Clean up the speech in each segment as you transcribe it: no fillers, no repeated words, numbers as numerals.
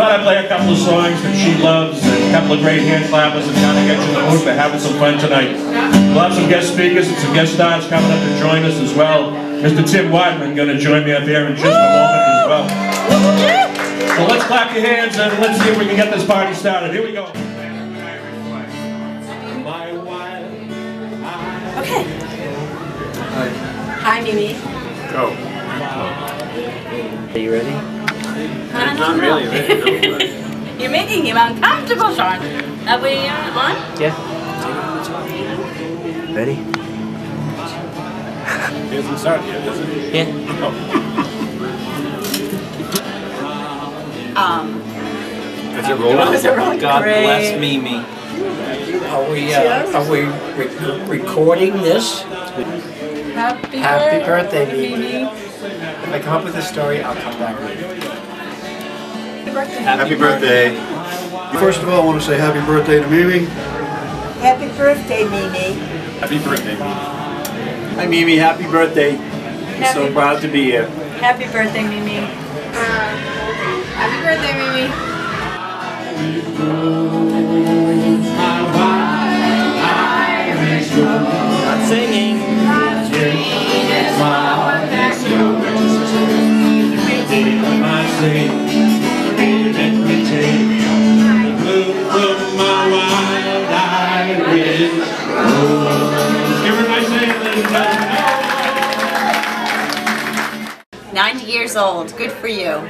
thought I'd play a couple of songs that she loves and a couple of great hand clappers and kind of get you in the mood for having some fun tonight. We'll have some guest speakers and some guest stars coming up to join us as well. Mr. Tim Weidman going to join me up here in just a moment as well. So let's clap your hands and let's see if we can get this party started. Here we go. Okay. Hi, Mimi. Go. Are you ready? Not really ready. No. You're making him uncomfortable, Sean. Are we on? Yeah. Ready? He hasn't started yet, has he? Yeah. Is it rolling? Was it really God great? bless Mimi. Are we recording this? Happy birthday, Mimi. If I come up with a story, I'll come back with it. Happy birthday. First of all, I want to say happy birthday to Mimi. Happy birthday, Mimi. Happy birthday, Mimi. Hi Mimi, happy birthday. I'm so proud to be here. Happy birthday, Mimi. Happy birthday, Mimi. Not singing. Give her a nice hand, ladies and gentlemen. 90 years old. Good for you.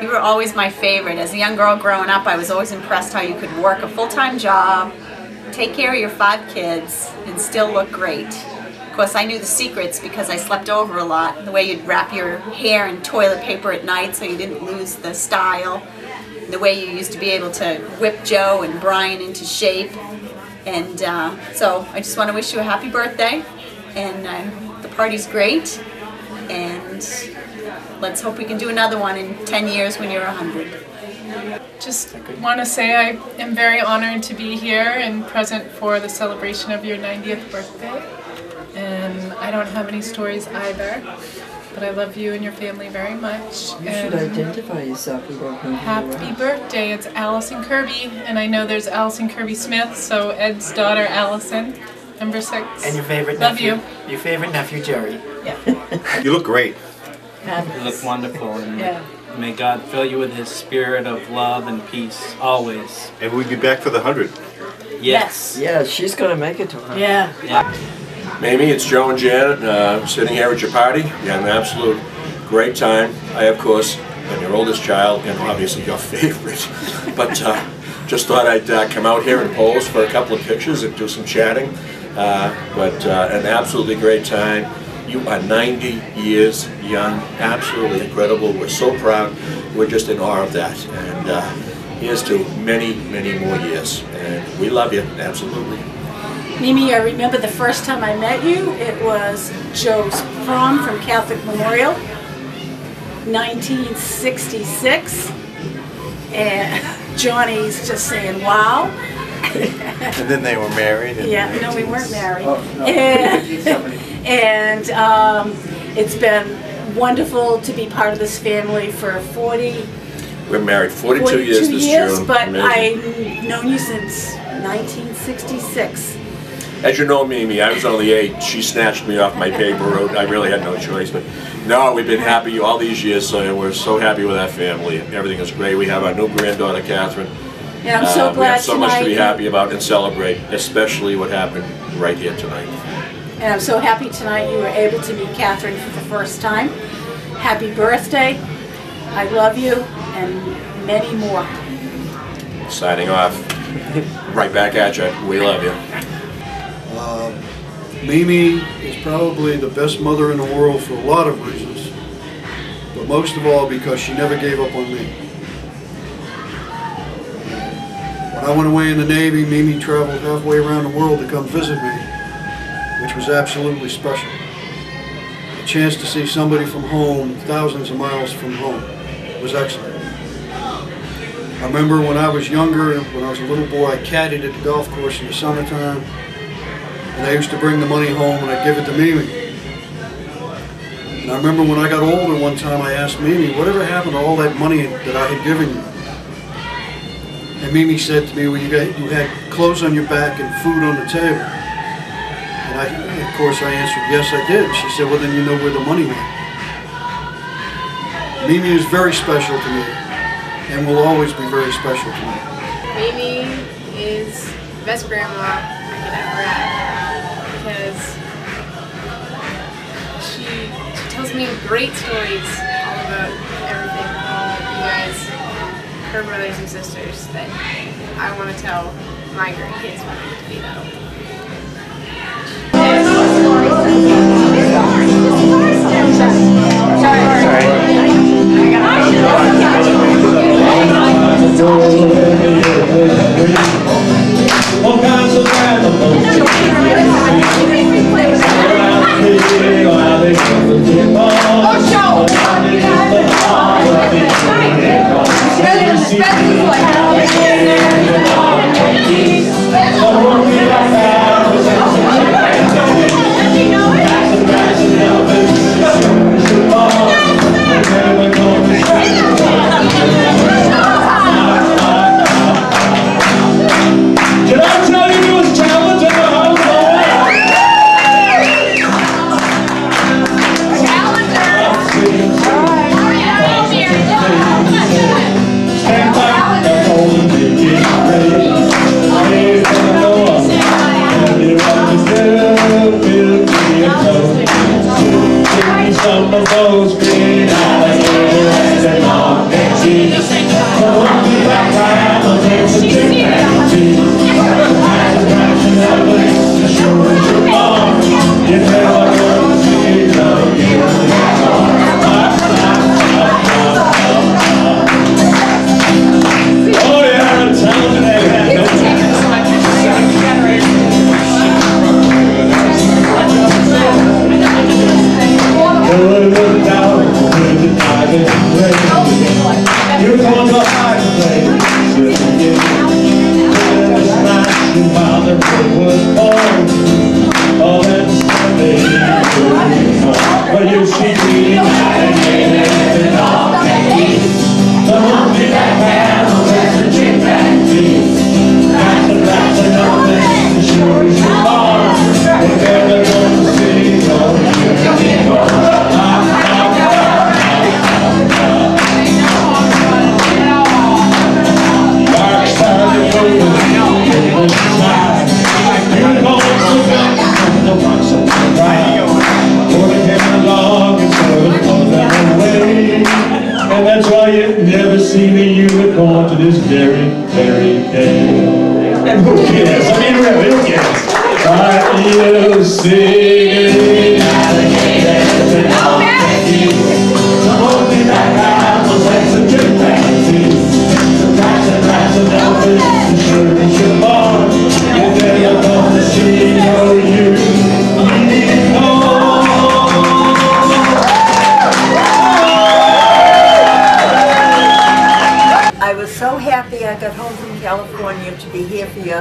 You were always my favorite. As a young girl growing up, I was always impressed how you could work a full-time job, take care of your 5 kids, and still look great. Of course, I knew the secrets because I slept over a lot. The way you'd wrap your hair in toilet paper at night so you didn't lose the style. The way you used to be able to whip Joe and Brian into shape. And so I just want to wish you a happy birthday. And the party's great. And let's hope we can do another one in 10 years when you're 100. Just want to say I am very honored to be here and present for the celebration of your 90th birthday. And I don't have any stories either, but I love you and your family very much. You should identify yourself. Happy birthday, it's Allison Kirby, and I know there's Allison Kirby Smith, so Ed's daughter Allison, number 6. And your favorite Love nephew. you. Your favorite nephew, Jerry. Yeah. You look great. You look wonderful, and Yeah. may God fill you with His spirit of love and peace always. And we'll be back for the 100. Yes. Yeah, she's gonna make it to her. Yeah. Yeah. Mamie, it's Joe and Janet sitting here at your party. You had an absolute great time. I, of course, am your oldest child and obviously your favorite. But just thought I'd come out here and pose for a couple of pictures and do some chatting. But an absolutely great time. You are 90 years young, absolutely incredible. We're so proud. We're just in awe of that. And here's to many, many more years. And we love you, absolutely. Mimi, I remember the first time I met you. It was Joe's prom from Catholic Memorial, 1966. And Johnny's just saying, wow. And then they were married. And Yeah, no, we weren't married. Oh, no. And it's been wonderful to be part of this family for 40 We're married 42 years this June. But Amazing. I've known you since 1966. As you know, Mimi, I was only 8. She snatched me off my paper route. I really had no choice. But no, we've been happy all these years, so we're so happy with our family. Everything is great. We have our new granddaughter, Catherine. And I'm so We glad have so much to be tonight. happy about and celebrate, especially what happened right here tonight. And I'm so happy tonight you were able to meet Catherine for the first time. Happy birthday. I love you, and many more. Signing off. Right back at you. We love you. Mimi is probably the best mother in the world for a lot of reasons, but most of all because she never gave up on me. When I went away in the Navy, Mimi traveled halfway around the world to come visit me, which was absolutely special. A chance to see somebody from home, thousands of miles from home, was excellent. I remember when I was younger, when I was a little boy, I caddied at the golf course in the summertime. And I used to bring the money home and I'd give it to Mimi. And I remember when I got older one time I asked Mimi, whatever happened to all that money that I had given you? And Mimi said to me, well, you had clothes on your back and food on the table. And of course I answered, yes, I did. She said, well, then you know where the money went. Mimi is very special to me and will always be very special to me. Mimi is the best grandma I could ever have because she tells me great stories all about everything, all of you guys, her brothers and sisters, that I want to tell my grandkids when I get to be that old.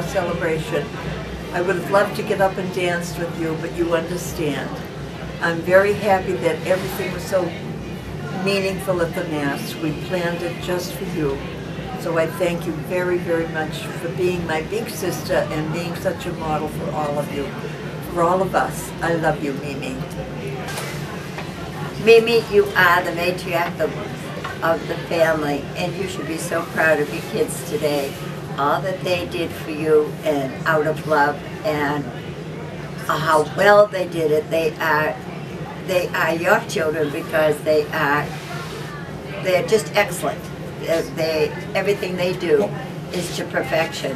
Celebration. I would have loved to get up and dance with you, but you understand. I'm very happy that everything was so meaningful at the Mass. We planned it just for you. So I thank you very, very much for being my big sister and being such a model for all of you, for all of us. I love you, Mimi. Mimi, you are the matriarch of the family, and you should be so proud of your kids today. All that they did for you and out of love, and how well they did it. They are your children because they're just excellent. Everything they do is to perfection,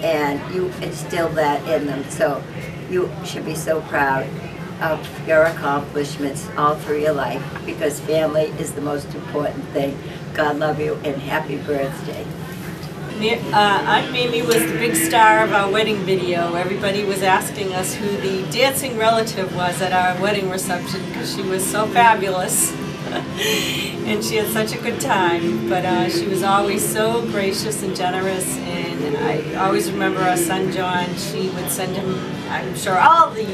and you instill that in them. So you should be so proud of your accomplishments all through your life, because family is the most important thing. God love you and happy birthday. Aunt Mimi was the big star of our wedding video. Everybody was asking us who the dancing relative was at our wedding reception because she was so fabulous and she had such a good time. But she was always so gracious and generous, and I always remember our son John. She would send him, I'm sure, all the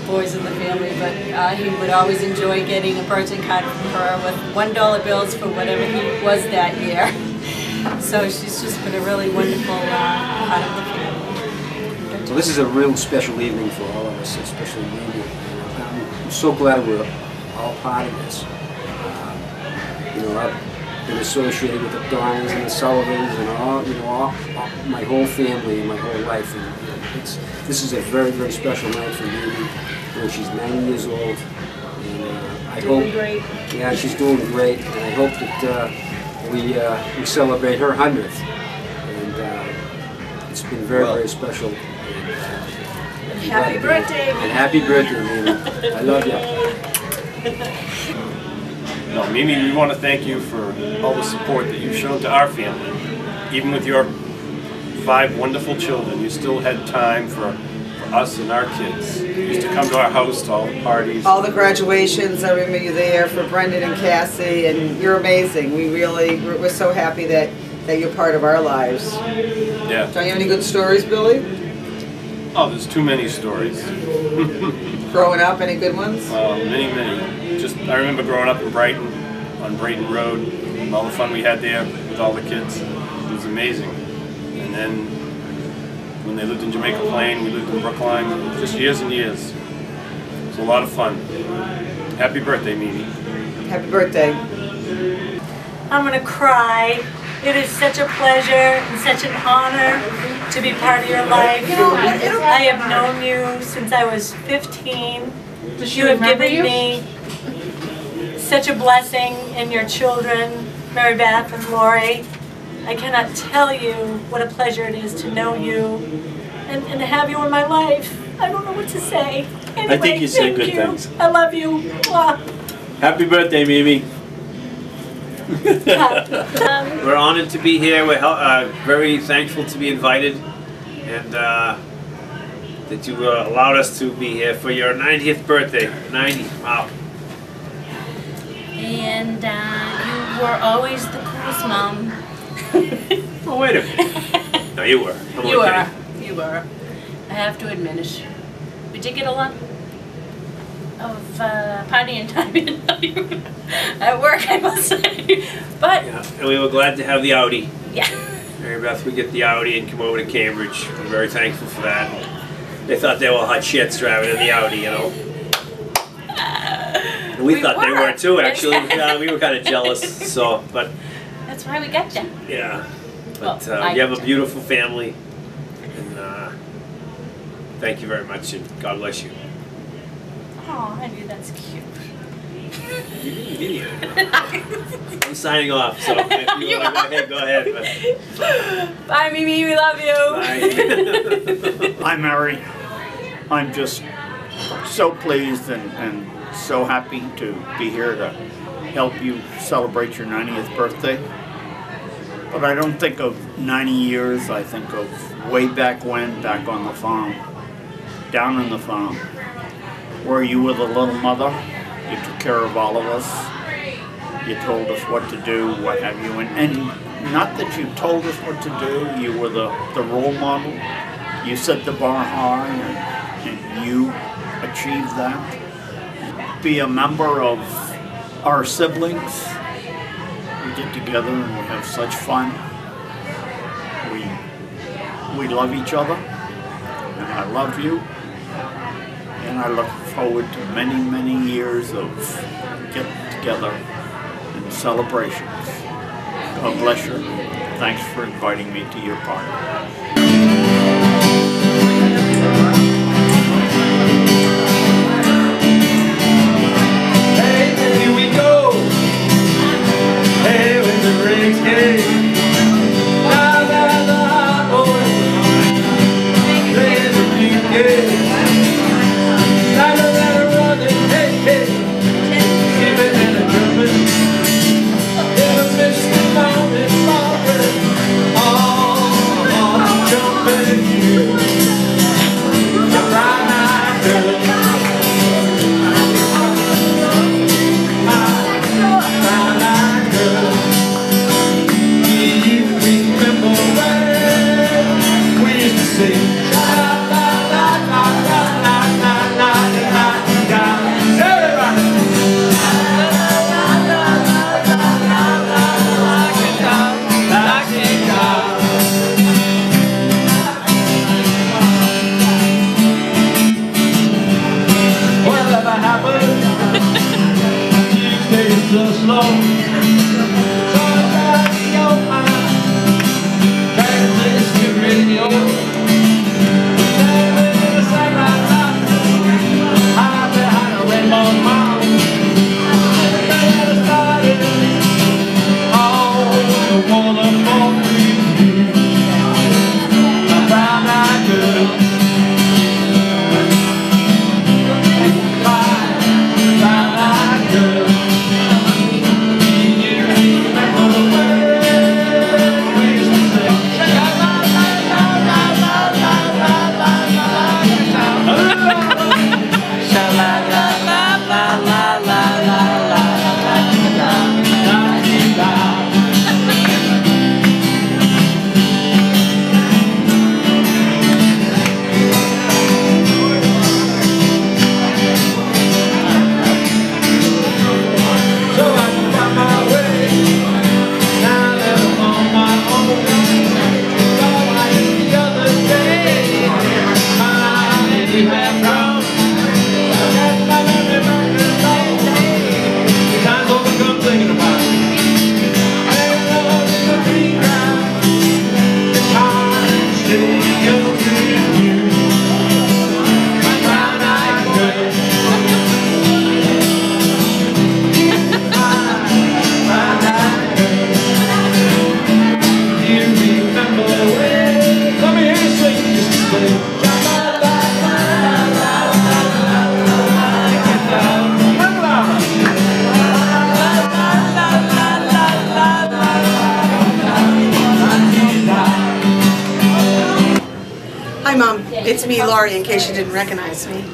boys in the family, but he would always enjoy getting a birthday card from her with $1 bills for whatever he was that year. So she's just been a really wonderful part of the family. Well, this is a real special evening for all of us, especially me. I'm so glad we're all part of this. You know, I've been associated with the Donnells and the Sullivans and all my whole family and my whole life. And, you know, this is a very, very special night for me. You know, she's 90 years old. And I hope, great. Yeah, she's doing great. And I hope that we celebrate her 100th. And it's been very, very special. And, happy birthday, and happy birthday, Mimi. I love you. No, Mimi, we want to thank you for all the support that you've shown to our family. Even with your 5 wonderful children, you still had time for us and our kids. You used to come to our house to all the parties. All the graduations, I remember you there for Brendan and Cassie, and you're amazing. We're so happy that you're part of our lives. Yeah. Don't you have any good stories, Billy? Oh, there's too many stories. Growing up, any good ones? Many, many. I remember growing up in Brighton, on Brighton Road, and all the fun we had there with all the kids. It was amazing. And then when they lived in Jamaica Plain, we lived in Brookline, just years and years. It was a lot of fun. Happy birthday, Mimi. Happy birthday. I'm gonna cry. It is such a pleasure and such an honor to be part of your life. I have known you since I was 15. You have given me such a blessing in your children, Mary Beth and Lori. I cannot tell you what a pleasure it is to know you and to have you in my life. I don't know what to say. Anyway, I think you said good things. I love you. Mwah. Happy birthday, Mimi. We're honored to be here. We're very thankful to be invited, and that you allowed us to be here for your 90th birthday. 90, wow. And you were always the coolest mom. Oh, wait a minute. No, you were. You were. You were. I have to admit it. We did get a lot of partying time at work, I must say. But yeah, and we were glad to have the Audi. Yeah. Mary Beth would get the Audi and come over to Cambridge. We're very thankful for that. They thought they were hot shits driving in the Audi, you know. And we thought they were too, actually. We were kind of jealous. So, but that's why we got you. yeah. But Well, you have a beautiful family, and thank you very much, and God bless you. Oh, I knew that's cute. I'm signing off, so if you want to go ahead. Bye, Mimi. We love you. Hi, Mary. I'm just so pleased and so happy to be here to help you celebrate your 90th birthday. But I don't think of 90 years. I think of way back when, back on the farm, down on the farm, where you were the little mother. You took care of all of us. You told us what to do, what have you. And not that you told us what to do, you were the role model. You set the bar high and you achieved that. Be a member of our siblings. We get together and we have such fun. We love each other, and I love you. And I look forward to many, many years of get-together and celebrations. God bless you. Thanks for inviting me to your party. Oh, It's me, Laurie, in case you didn't recognize me.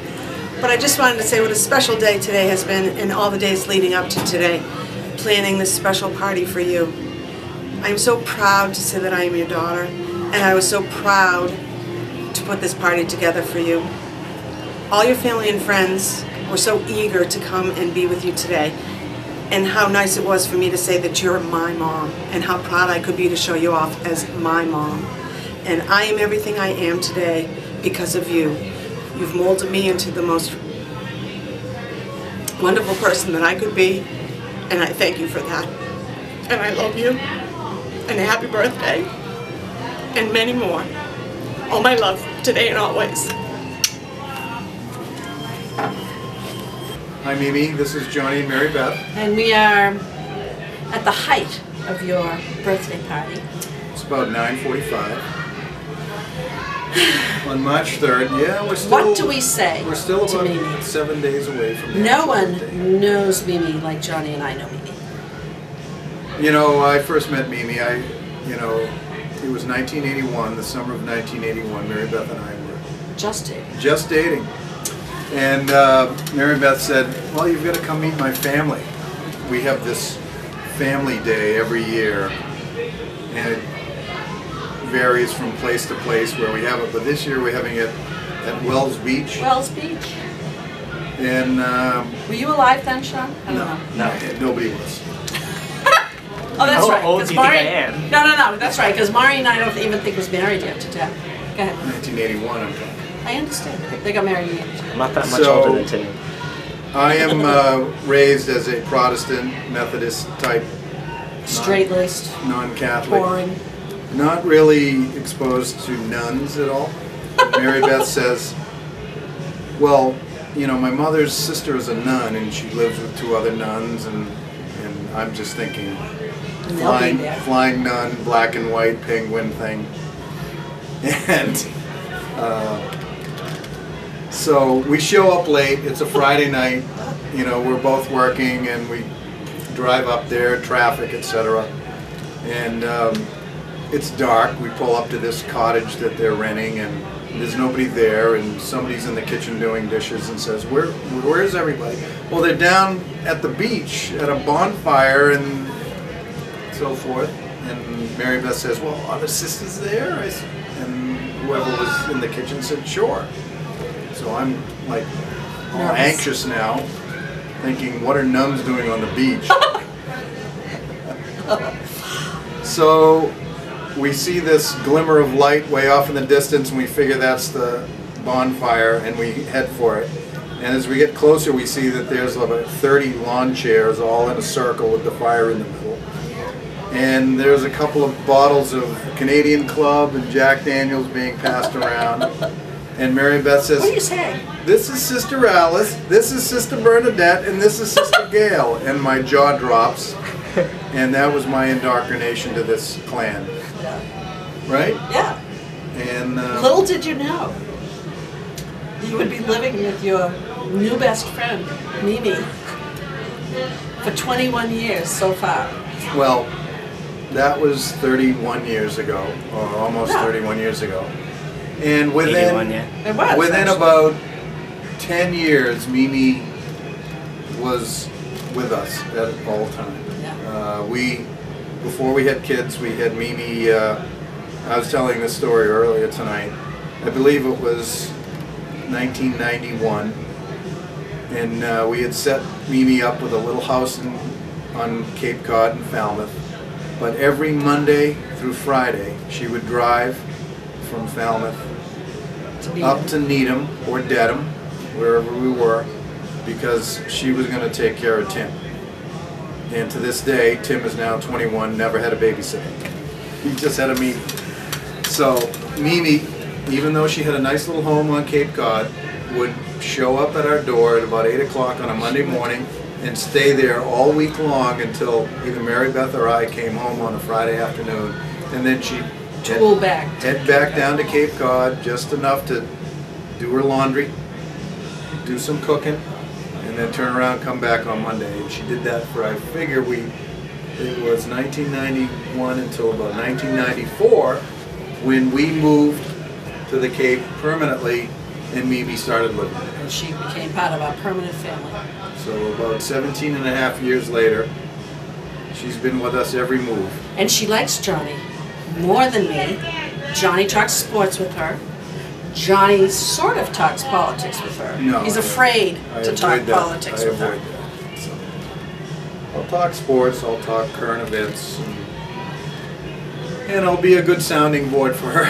But I just wanted to say what a special day today has been, and all the days leading up to today, planning this special party for you. I'm so proud to say that I am your daughter, and I was so proud to put this party together for you. All your family and friends were so eager to come and be with you today, and how nice it was for me to say that you're my mom, and how proud I could be to show you off as my mom. And I am everything I am today because of you. You've molded me into the most wonderful person that I could be, and I thank you for that. And I love you, and happy birthday, and many more. All my love, today and always. Hi Mimi, this is Johnny and Mary Beth. And we are at the height of your birthday party. It's about 9:45. On March 3rd, yeah, we're still... What do we say We're still to about Mimi? 7 days away from the No actual one birthday. knows Mimi like Johnny and I know Mimi. You know, I first met Mimi, it was 1981, the summer of 1981, Mary Beth and I were Just dating. just dating. And Mary Beth said, well, you've got to come meet my family. We have this family day every year, and it varies from place to place where we have it, but this year we're having it at Wells Beach. Wells Beach. And Were you alive then, Sean? I don't know. Nobody was. Oh, that's How right. old 'cause do you think Mari- I am? No, that's right, because Mari and I don't even think was married yet to Deb. Go ahead. 1981, I'm talking. I understand. They got married young. I'm not that much So, older than Tim. I am raised as a Protestant Methodist type, Straight-laced. non-Catholic. Boring. Not really exposed to nuns at all. Mary Beth says, well, you know, my mother's sister is a nun and she lives with 2 other nuns, and I'm just thinking flying nun, black and white penguin thing. And so we show up late, it's a Friday night, you know, we're both working and we drive up there, traffic, etc. And it's dark, we pull up to this cottage that they're renting and there's nobody there, and somebody's in the kitchen doing dishes and says, where's everybody? Well, they're down at the beach at a bonfire and so forth. And Mary Beth says, well, are the sisters there? And whoever was in the kitchen said, sure. So I'm like all anxious now, thinking, what are nuns doing on the beach? So we see this glimmer of light way off in the distance, and we figure that's the bonfire, and we head for it. And as we get closer, we see that there's about 30 lawn chairs all in a circle with the fire in the middle. And there's a couple of bottles of Canadian Club and Jack Daniels being passed around. And Mary Beth says, What are you saying? this is Sister Alice, this is Sister Bernadette, and this is Sister Gail. And my jaw drops. And that was my indoctrination to this clan. Right? Yeah. And Little did you know you would be living with your new best friend, Mimi, for 21 years so far. well, that was 31 years ago, or almost 31 years ago. And 81, yeah. It was, within actually. about 10 years, Mimi was with us at all times. Before we had kids, we had Mimi, I was telling this story earlier tonight, I believe it was 1991, and we had set Mimi up with a little house on Cape Cod in Falmouth, but every Monday through Friday she would drive from Falmouth up to Needham or Dedham, wherever we were, because she was going to take care of Tim. And to this day, Tim is now 21, never had a babysitter. He just had a meeting. So Mimi, even though she had a nice little home on Cape Cod, would show up at our door at about 8 o'clock on a Monday morning and stay there all week long until either Mary Beth or I came home on a Friday afternoon. And then she'd head back down to Cape Cod, just enough to do her laundry, do some cooking, and then turn around, come back on Monday. And she did that for, I figure it was 1991 until about 1994, when we moved to the Cape permanently, and Mimi started living. And she became part of our permanent family. So about 17 and a half years later, she's been with us every move. And she likes Johnny more than me. Johnny talks sports with her. Johnny sort of talks politics with her. No, He's afraid to talk politics with her. That. So, I'll talk sports, I'll talk current events, and I'll be a good sounding board for her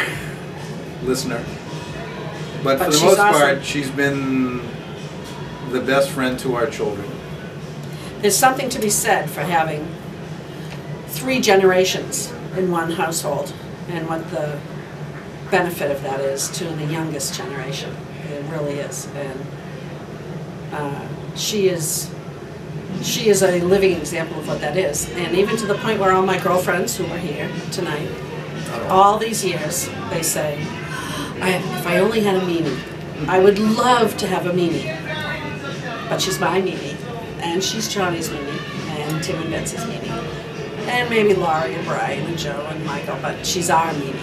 listener. But for the most part, she's been the best friend to our children. There's something to be said for having 3 generations in one household, and what the benefit of that is to the youngest generation. It really is. And she is a living example of what that is. And even to the point where all my girlfriends who are here tonight, all these years, they say, if I only had a Mimi, I would love to have a Mimi. But she's my Mimi, and she's Johnny's Mimi, and Tim and Betsy's Mimi, and maybe Laurie and Brian and Joe and Michael, but she's our Mimi.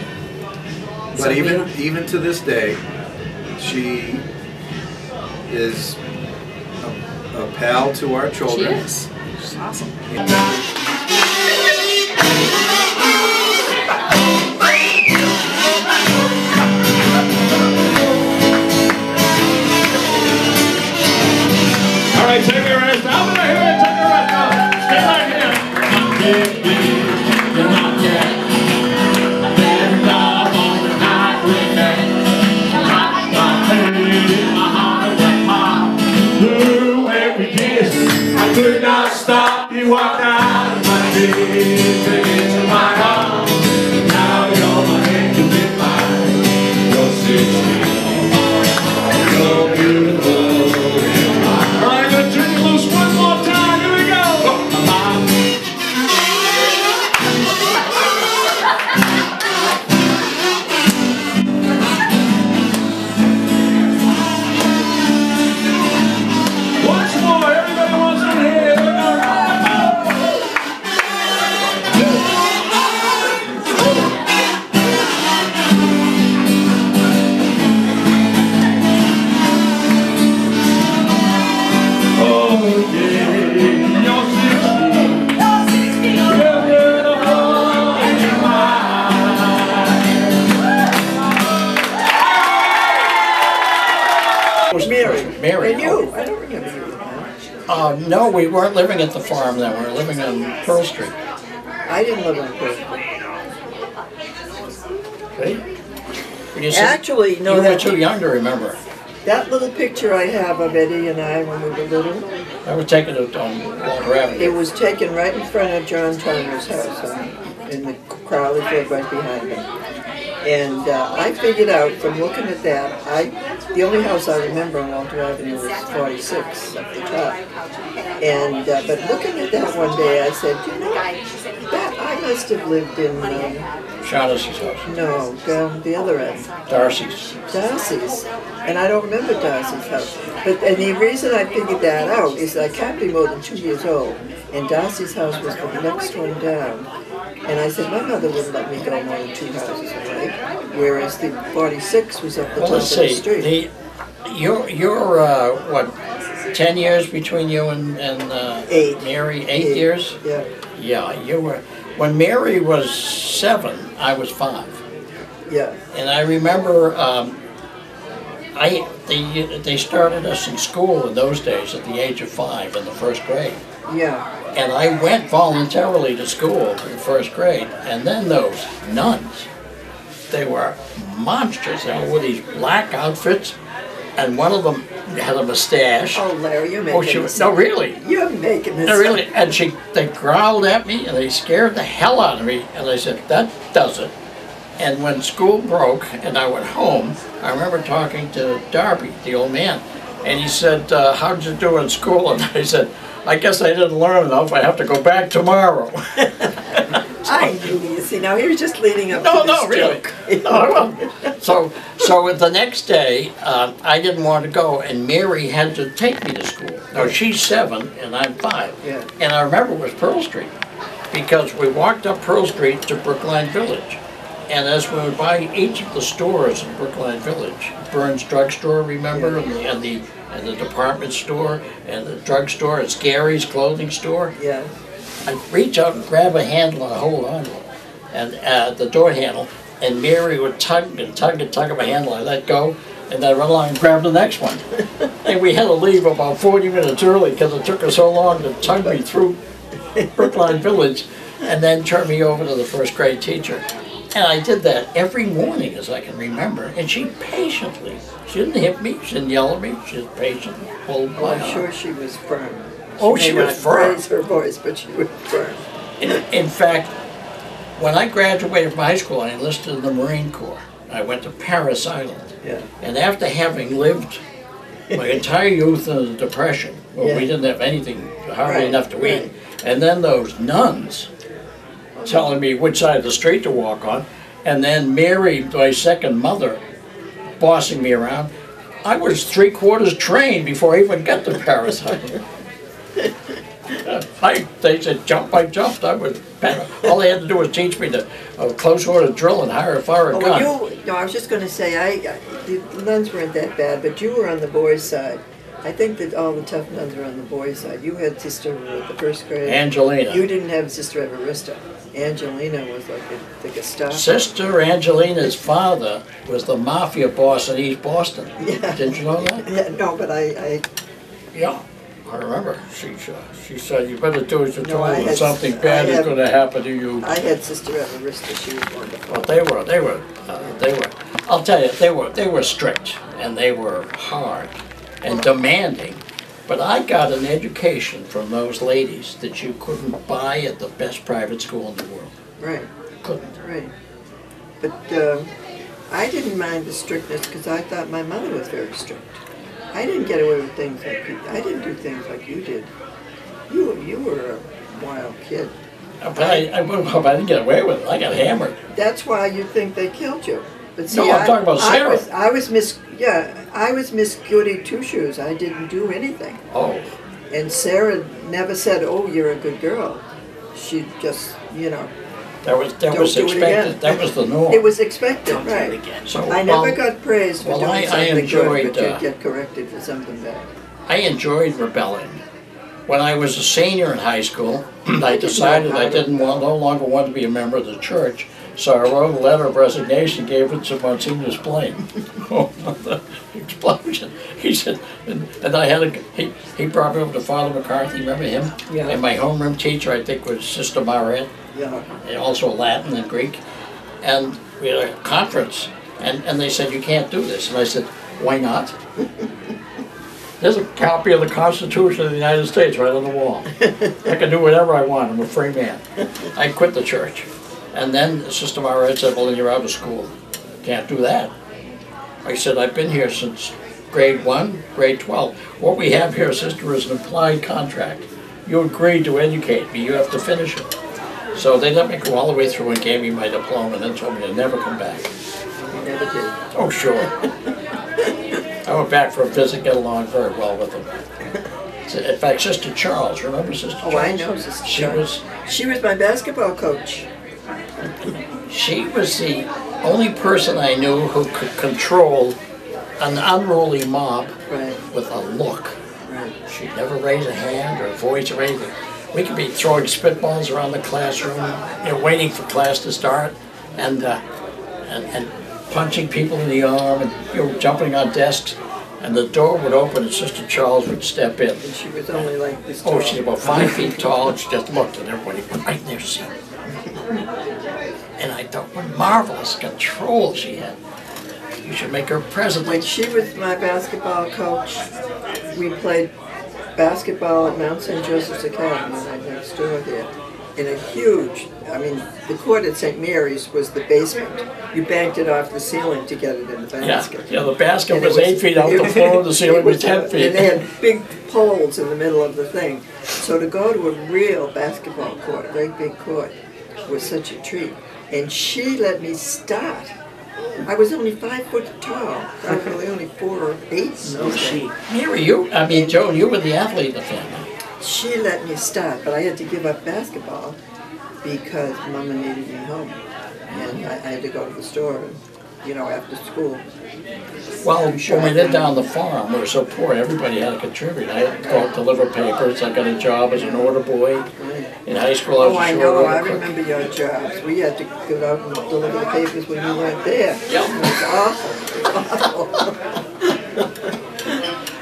But So even to this day, she is a pal to our children. She is. She's awesome. All right, take a rest. I'm gonna hear it. Take a rest. Now, stay right here. You're not dead. There's love on the night we met. My pain in my heart went pop. The way we kissed, I could not stop. You walked out of my dreams and into my arms. Now you're my angel divine. You're 16. You're beautiful. One more time, here we go! Once more, everybody wants to hear. Mary. And you? I don't remember you. No, we weren't living at the farm then. We were living on Pearl Street. I didn't live on Pearl Street. Actually, no, you were that- too young to remember. That little picture I have of Eddie and I when we were little, I was taken on Walter Avenue. it was taken right in front of John Tyler's house, in the Crowley field right behind him. And I figured out from looking at that, the only house I remember on Walter Avenue was 46 up the top. And but looking at that one day, I said, you know, that I must have lived in Shaughnessy's house. no, down the other end. Darcy's. Darcy's. And I don't remember Darcy's house. And the reason I figured that out is I can't be more than 2 years old. And Darcy's house was the next one down. And I said, my mother wouldn't let me go more than 2 houses away. Whereas the 46 was up the Well, top let's of the see. street. You're what, 10 years between you and Mary? 8 years? Yeah. Yeah, you were. When Mary was 7, I was 5. Yeah. And I remember they started us in school in those days at the age of 5 in the first grade. Yeah. And I went voluntarily to school in first grade. And then those nuns, they were monsters. They were with these black outfits, and one of them had a mustache. Oh, Larry, you're making this No, up. really. You're making this No, really. up. And they growled at me, and they scared the hell out of me. And I said, that does it. And when school broke and I went home, I remember talking to Darby, the old man, and he said, how'd you do in school? And I said, I guess I didn't learn enough. I have to go back tomorrow. I knew you. See, now he was just leading up to this No, really. joke. So the next day, I didn't want to go, and Mary had to take me to school. Now, she's 7, and I'm 5. Yeah. And I remember it was Pearl Street, because we walked up Pearl Street to Brookline Village. And as we would buy each of the stores in Brookline Village, Burns Drugstore, remember, and the department store, and the drugstore, it's Gary's clothing store. Yeah. I'd reach out and grab a handle and hold on to it, and the door handle, and Mary would tug and tug and tug of a handle. I let go, and then run along and grab the next one. And we had to leave about 40 minutes early because it took her so long to tug me through Brookline Village and then turn me over to the first grade teacher. And I did that every morning as I can remember. And she patiently, she didn't hit me, she didn't yell at me, she was patient, pulled my arm. I'm sure she was firm. She was firm. Raise her voice, but she was firm. In fact, when I graduated from high school, I enlisted in the Marine Corps. I went to Parris Island. Yeah. And after having lived my entire youth in the Depression, where we didn't have anything, hardly enough to eat, and then those nuns telling me which side of the street to walk on, and then Mary, my second mother, bossing me around, I was 3/4 trained before I even got to Parris Island. They said jump, I jumped. All they had to do was teach me the close order drill and how to fire a gun. I was just going to say, the nuns weren't that bad, but you were on the boys' side. I think that all the tough nuns were on the boys' side. You had Sister at the first grade. Angelina. You didn't have Sister Everista. Angelina was like the Gestapo. Sister Angelina's father was the mafia boss in East Boston. Yeah. Did you know that? Yeah, no, but I Yeah, I remember. She said, you better do as you're told, I or had- something bad is going to happen to you. I had Sister Everista. She was wonderful. Well, they were. I'll tell you, they were strict and they were hard and demanding. But I got an education from those ladies that you couldn't buy at the best private school in the world. Right. Couldn't. Right. But I didn't mind the strictness because I thought my mother was very strict. I didn't get away with things like you. I didn't do things like you did. You were a wild kid. But I didn't get away with it. I got hammered. That's why you think they killed you. But see, No, I'm talking about Sarah. I was Miss Goody Two Shoes. I didn't do anything. Oh. And Sarah never said, "Oh, you're a good girl." She just, That was Don't do it expected. again. That was the norm. It was expected, right? So, I never got praised for well, doing I something enjoyed, good, but you'd get corrected for something bad. I enjoyed rebelling. When I was a senior in high school, I decided I no longer want to be a member of the church, so I wrote a letter of resignation, gave it to Monsignor Splain. Explosion. He said, and I had he brought me over to Father McCarthy, remember him? Yeah. And my homeroom teacher, I think, was Sister Maret, Yeah. and also Latin and Greek. And we had a conference, and they said, you can't do this. And I said, why not? There's a copy of the Constitution of the United States right on the wall. I can do whatever I want. I'm a free man. I quit the church. And then Sister Maret said, well, then you're out of school. Can't do that. I said, I've been here since grade 1, grade 12. What we have here, sister, is an implied contract. You agreed to educate me. You have to finish it. So they let me go all the way through and gave me my diploma and then told me to never come back. You never did. Oh, sure. I went back for a visit, get along very well with them. In fact, Sister Charles, remember Sister Charles? Oh, I know Sister Charles. She was my basketball coach. She was the only person I knew who could control an unruly mob with a look. Right. She'd never raise a hand or a voice or anything. We could be throwing spitballs around the classroom, waiting for class to start, and punching people in the arm, and jumping on desks. And the door would open, and Sister Charles would step in. And she was only like this tall. Oh, she's about 5 feet tall, and she just looked at everybody right in their seat. And I thought, what marvelous control she had. You should make her president. When she was my basketball coach, we played basketball at Mount St. Joseph's Academy, right next door there, in a huge, the court at St. Mary's was the basement. You banked it off the ceiling to get it in the basket. Yeah, the basket And was 8 feet out the floor, the ceiling was 10 feet. And they had big poles in the middle of the thing. So to go to a real basketball court, a great big court, was such a treat. And she let me start. I was only 5 foot tall. I was really only 4 or 8 in those days. Mary, Joan, you were the athlete in the family. She let me start, but I had to give up basketball because Mama needed me home. And I had to go to the store, and, you know, after school. Well, when we lived down the farm, we were so poor, everybody had to contribute. I had to go out deliver papers. I got a job as an order boy. In high school, I was Oh, a I short know, order I cook. remember your jobs. We had to go out and deliver the papers when you weren't there. Yep. It was awful, awful.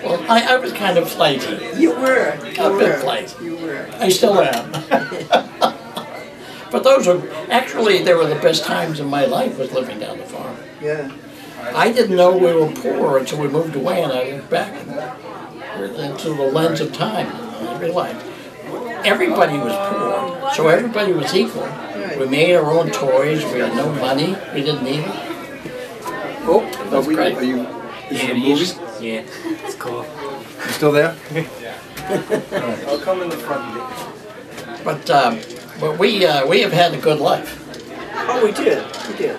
Well, I was kind of flighty. You were. A bit flighty. You were. I still am. But those are, actually, they were the best times in my life, was living down the farm. Yeah. I didn't know we were poor until we moved away, and I looked back into the lens of time. I realized everybody was poor, so everybody was equal. We made our own toys, we had no money, we didn't need it. Oh, that's great. Is it a movie? Yeah, it's cool. You still there? I'll come in the front. But we have had a good life. Oh, we did. We did.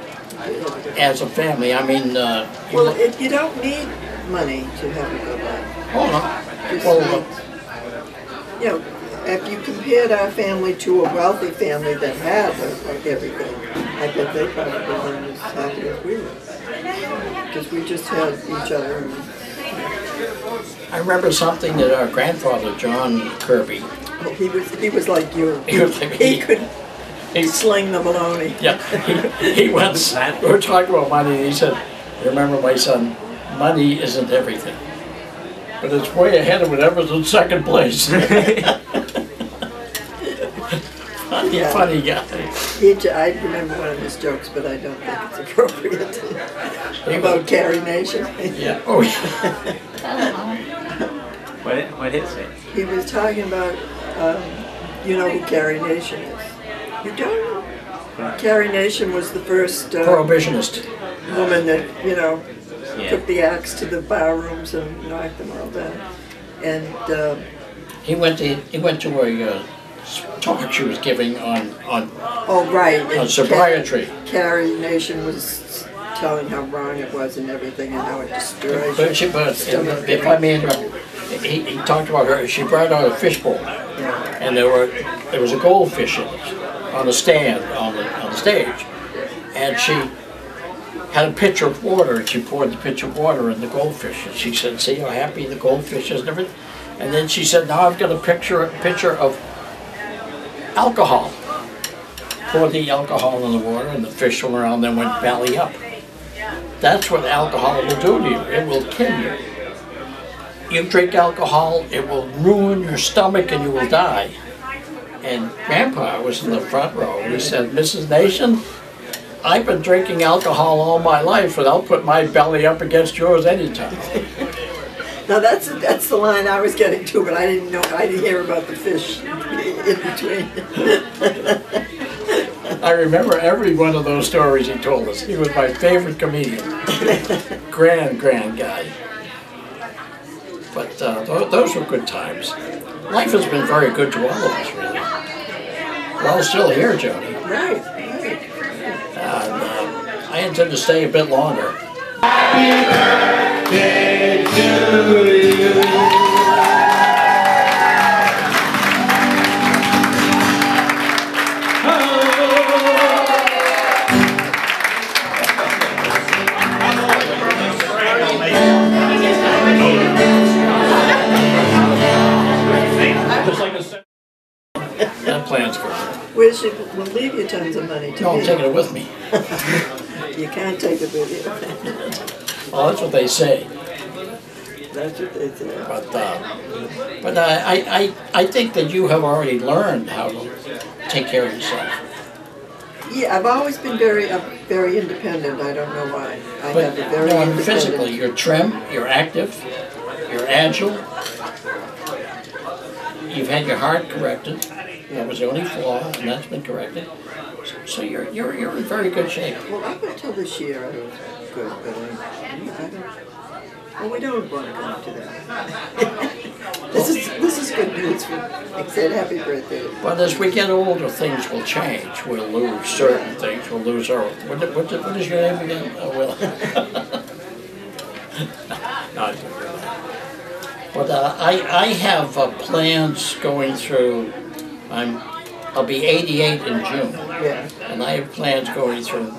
As a family, I mean... well, you don't need money to have a good life. Oh, no. Well, you know, if you compared our family to a wealthy family that had like everything, I bet they probably weren't as happy as we were. Because we just had each other. And, I remember something that our grandfather, John Kirby... Oh, he was like you. He was like he could sling the baloney. Yeah, he once, we were talking about money, and he said, remember, my son, money isn't everything, but it's way ahead of whatever's in second place. Funny guy. I remember one of his jokes, but I don't think it's appropriate. About Carrie Nation. Yeah. Oh, yeah. What is it? He was talking about, you know who Carrie Nation is. You don't know? Carrie Nation was the first prohibitionist woman that, you know, Yeah. took the axe to the bar rooms and knocked them all down. And He went to a talk she was giving on oh right, on sobriety. Carrie Nation was telling how wrong it was and everything, and how it destroyed. But if I may interrupt, he talked about her. She brought out a fishbowl, and there was a goldfish in it on a stand on the stage, and she had a pitcher of water, and she poured the pitcher of water in the goldfish, and she said, "See how happy the goldfish is and everything." And then she said, "Now I've got a pitcher of alcohol." Poured the alcohol in the water, and the fish swam around, then went belly up. That's what alcohol will do to you. It will kill you. You drink alcohol, it will ruin your stomach, and you will die. And Grandpa was in the front row, and he said, "Mrs. Nation, I've been drinking alcohol all my life, and I'll put my belly up against yours anytime." Now that's the line I was getting to, but I didn't hear about the fish in between. I remember every one of those stories he told us. He was my favorite comedian. Grand guy. But those were good times. Life has been very good to all of us, really. We're all still here, Joni. Right. And I intend to stay a bit longer. Day to you. That plan's good. We'll leave you tons of money. No, I'm taking it with me. You can't take it with you. Well, that's what they say. That's what they say. But I think that you have already learned how to take care of yourself. Yeah, I've always been very independent. I don't know why. I But have a very no, independent. physically, you're trim, you're active, you're agile. You've had your heart corrected. That was the only flaw, and that's been corrected. So you're in very good shape. Well, up until this year, I was good, but I don't. Well, we don't want to go into that. This is good news. I said happy birthday. But as we get older, things will change. We'll lose certain things. We'll lose our... What is your name again? Oh, Will. No, but I have plans going through... I'll be 88 in June. Yeah. and I have plans going through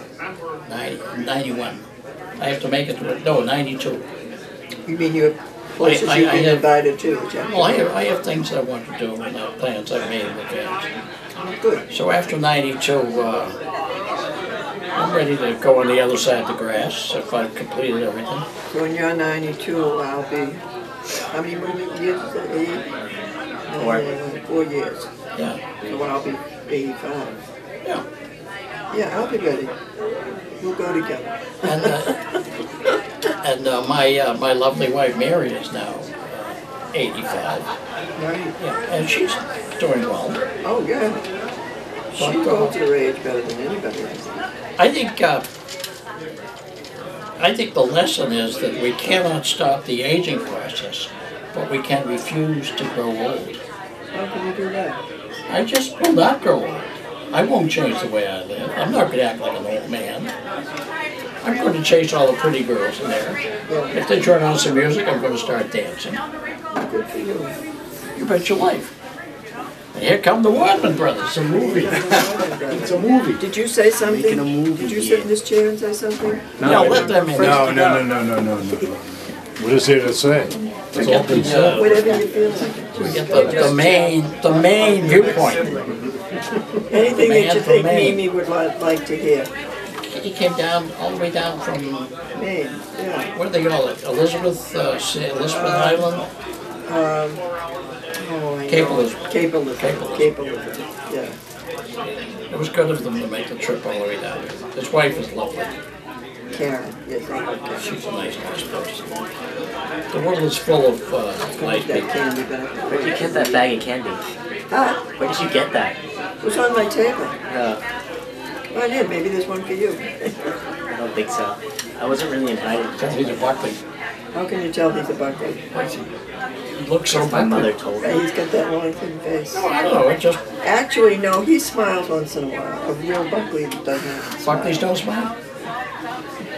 91. I have to make it to, no, 92. You mean you have places you've been invited to? Well, I have things I want to do and plans I've made in advance. Good. So after 92, I'm ready to go on the other side of the grass if I've completed everything. So when you're 92, I'll be, how many more years is that? 8? 4 years. Yeah. So I'll be 85. Yeah. Yeah, I'll be ready. We'll go together. And my lovely wife Mary is now 85. Right. Yeah, and she's doing well. Oh yeah. She holds her age better than anybody, I think. I think the lesson is that we cannot stop the aging process, but we can refuse to grow old. How can you do that? I just will not grow old. I won't change the way I live. I'm not going to act like an old man. I'm going to chase all the pretty girls in there. If they turn on some music, I'm going to start dancing. Good for you. You bet your life. And here come the Wadman Brothers. It's a movie. It's a movie. Did you say something? Making a movie. Did you sit in this chair and say something? No, let them in. No. What is there to say? It's all been said. Whatever you feel like. We get the main viewpoint. Anything that you think Mimi would like to hear. He came down, all the way down from Maine, yeah. What do they call it? Elizabeth Island? Cape Elizabeth. Cape Elizabeth, yeah. It was good of them to make the trip all the way down. His wife is lovely. Karen, yes, I like Karen. She's a nice person. The world is full of nice people. Where did you get that bag of candy? Huh? Where did you get that? It was on my table. Well, I did. Maybe there's one for you. I don't think so. I wasn't really invited. He's a Buckley. How can you tell he's a Buckley? He looks so My mother told me. Yeah, he's got that long, thin face. No, I don't know. It just... Actually, no, he smiles once in a while. A real Buckley doesn't smile. Buckleys don't smile?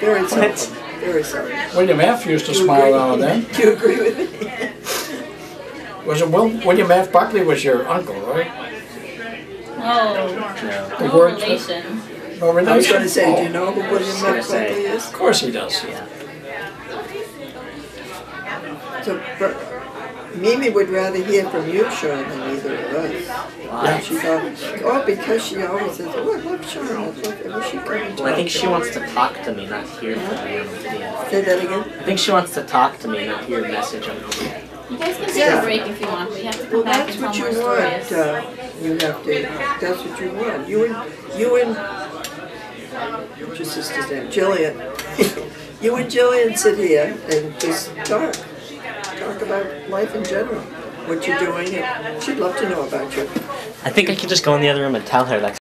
Very seldom. Very seldom. William F. used to smile now and then. Do you agree with me? Was it William F. Buckley was your uncle, right? No relation. No relation? I was going to say, do you know who William F. Buckley is? Of course he does. Yeah. So, Mimi would rather hear from you, Sean, than either of us. Why? She thought, because she always says, oh, I love Sean. Where's she coming to? Well, I think she wants to talk to me, not hear from me on the video. Say that again? I think she wants to talk to me, not hear a message on the video. You guys can take a break if you want, but you have to come back and tell more stories. You have to, that's what you want. You and what's your sister's name? Jillian. You and Jillian sit here and just talk about life in general. What you're doing. She'd love to know about you. I think I could just go in the other room and tell her that.